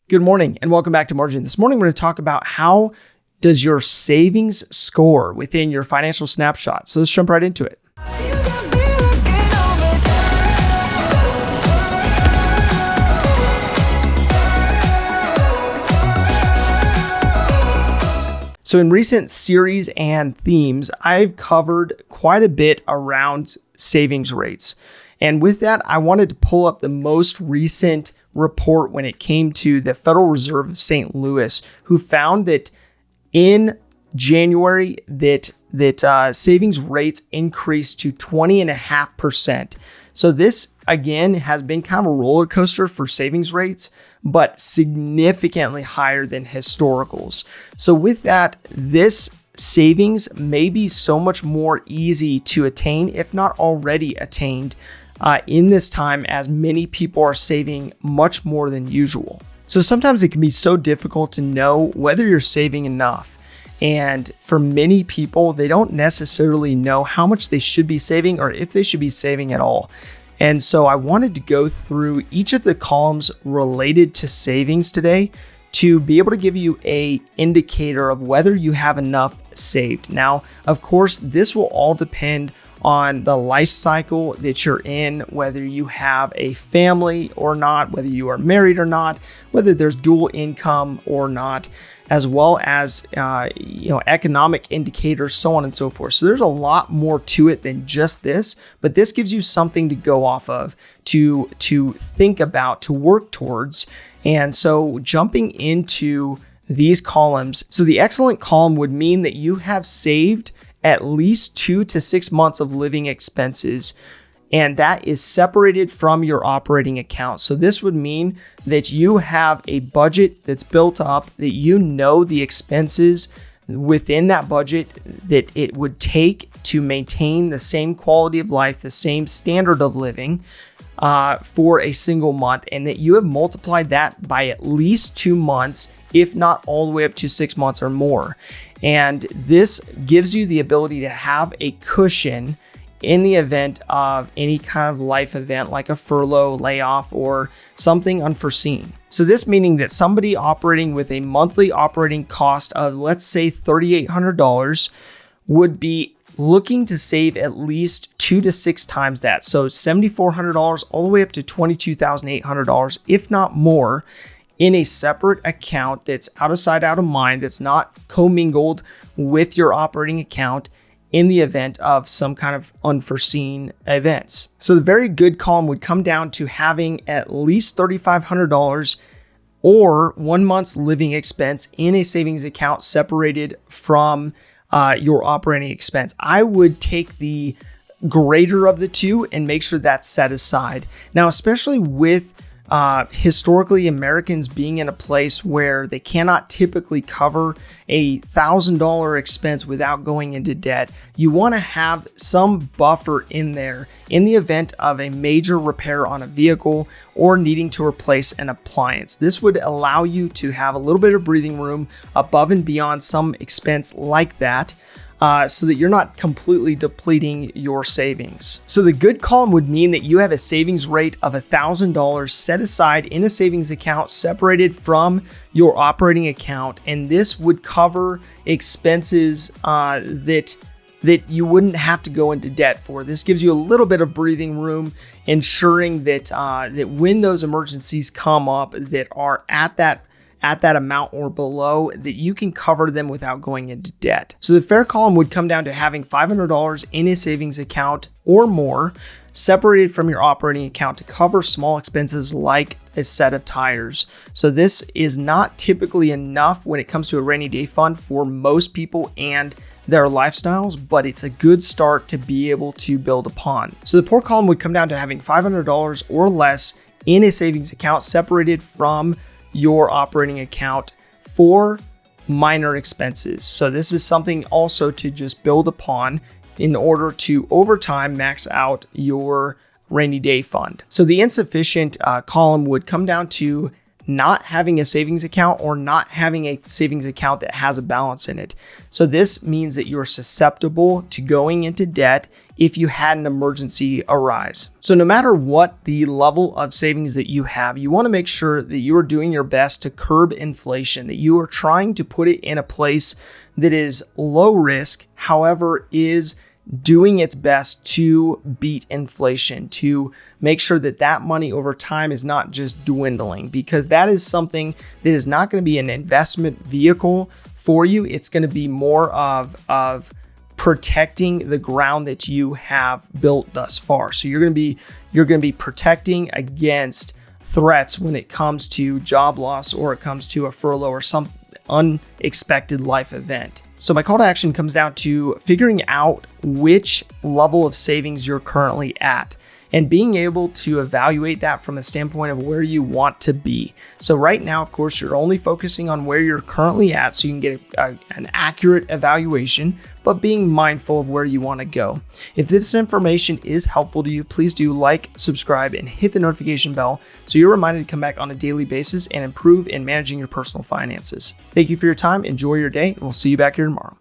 Good morning and welcome back to Margin. This morning we're going to talk about how does your savings score within your financial snapshot. So let's jump right into it. So in recent series and themes, I've covered quite a bit around savings rates. And with that, I wanted to pull up the most recent report when it came to the Federal Reserve of St. Louis, who found that in January that savings rates increased to 20.5%. So this again has been kind of a roller coaster for savings rates, but significantly higher than historicals. So with that, this savings may be so much more easy to attain, if not already attained, in this time, as many people are saving much more than usual. So sometimes it can be so difficult to know whether you're saving enough. And for many people, they don't necessarily know how much they should be saving or if they should be saving at all. And so I wanted to go through each of the columns related to savings today to be able to give you an indicator of whether you have enough saved. Now, of course, this will all depend on the life cycle that you're in, whether you have a family or not, whether you are married or not, whether there's dual income or not, as well as economic indicators, so on and so forth. So there's a lot more to it than just this, but this gives you something to go off of, to think about, to work towards. And so jumping into these columns, so the excellent column would mean that you have saved at least 2 to 6 months of living expenses, and that is separated from your operating account. So this would mean that you have a budget that's built up, that you know the expenses within that budget that it would take to maintain the same quality of life, the same standard of living for a single month, and that you have multiplied that by at least 2 months, if not all the way up to 6 months or more. And this gives you the ability to have a cushion in the event of any kind of life event like a furlough, layoff, or something unforeseen. So this meaning that somebody operating with a monthly operating cost of, let's say, $3,800 would be looking to save at least 2 to 6 times that. So $7,400 all the way up to $22,800, if not more, in a separate account that's out of sight, out of mind, that's not commingled with your operating account in the event of some kind of unforeseen events. So the very good column would come down to having at least $3,500 or 1 month's living expense in a savings account separated from your operating expense. I would take the greater of the two and make sure that's set aside. Now, especially with historically Americans being in a place where they cannot typically cover a $1,000 expense without going into debt, you want to have some buffer in there in the event of a major repair on a vehicle or needing to replace an appliance. This would allow you to have a little bit of breathing room above and beyond some expense like that, so that you're not completely depleting your savings. So the good column would mean that you have a savings rate of $1,000 set aside in a savings account separated from your operating account, and this would cover expenses that you wouldn't have to go into debt for. This gives you a little bit of breathing room, ensuring that that when those emergencies come up that are at that amount or below, that you can cover them without going into debt. So the fair column would come down to having $500 in a savings account or more separated from your operating account to cover small expenses like a set of tires. So this is not typically enough when it comes to a rainy day fund for most people and their lifestyles, but it's a good start to be able to build upon. So the poor column would come down to having $500 or less in a savings account separated from your operating account for minor expenses. So this is something also to just build upon in order to over time max out your rainy day fund. So the insufficient column would come down to not having a savings account or not having a savings account that has a balance in it. So this means that you're susceptible to going into debt if you had an emergency arise. So no matter what the level of savings that you have, you want to make sure that you are doing your best to curb inflation, that you are trying to put it in a place that is low risk, however, is doing its best to beat inflation, to make sure that that money over time is not just dwindling, because that is something that is not going to be an investment vehicle for you. It's going to be more of protecting the ground that you have built thus far. So you're going to be protecting against threats when it comes to job loss, or it comes to a furlough or some unexpected life event. So my call to action comes down to figuring out which level of savings you're currently at and being able to evaluate that from a standpoint of where you want to be. So right now, of course, you're only focusing on where you're currently at so you can get an accurate evaluation, but being mindful of where you want to go. If this information is helpful to you, please do like, subscribe, and hit the notification bell so you're reminded to come back on a daily basis and improve in managing your personal finances. Thank you for your time. Enjoy your day, and we'll see you back here tomorrow.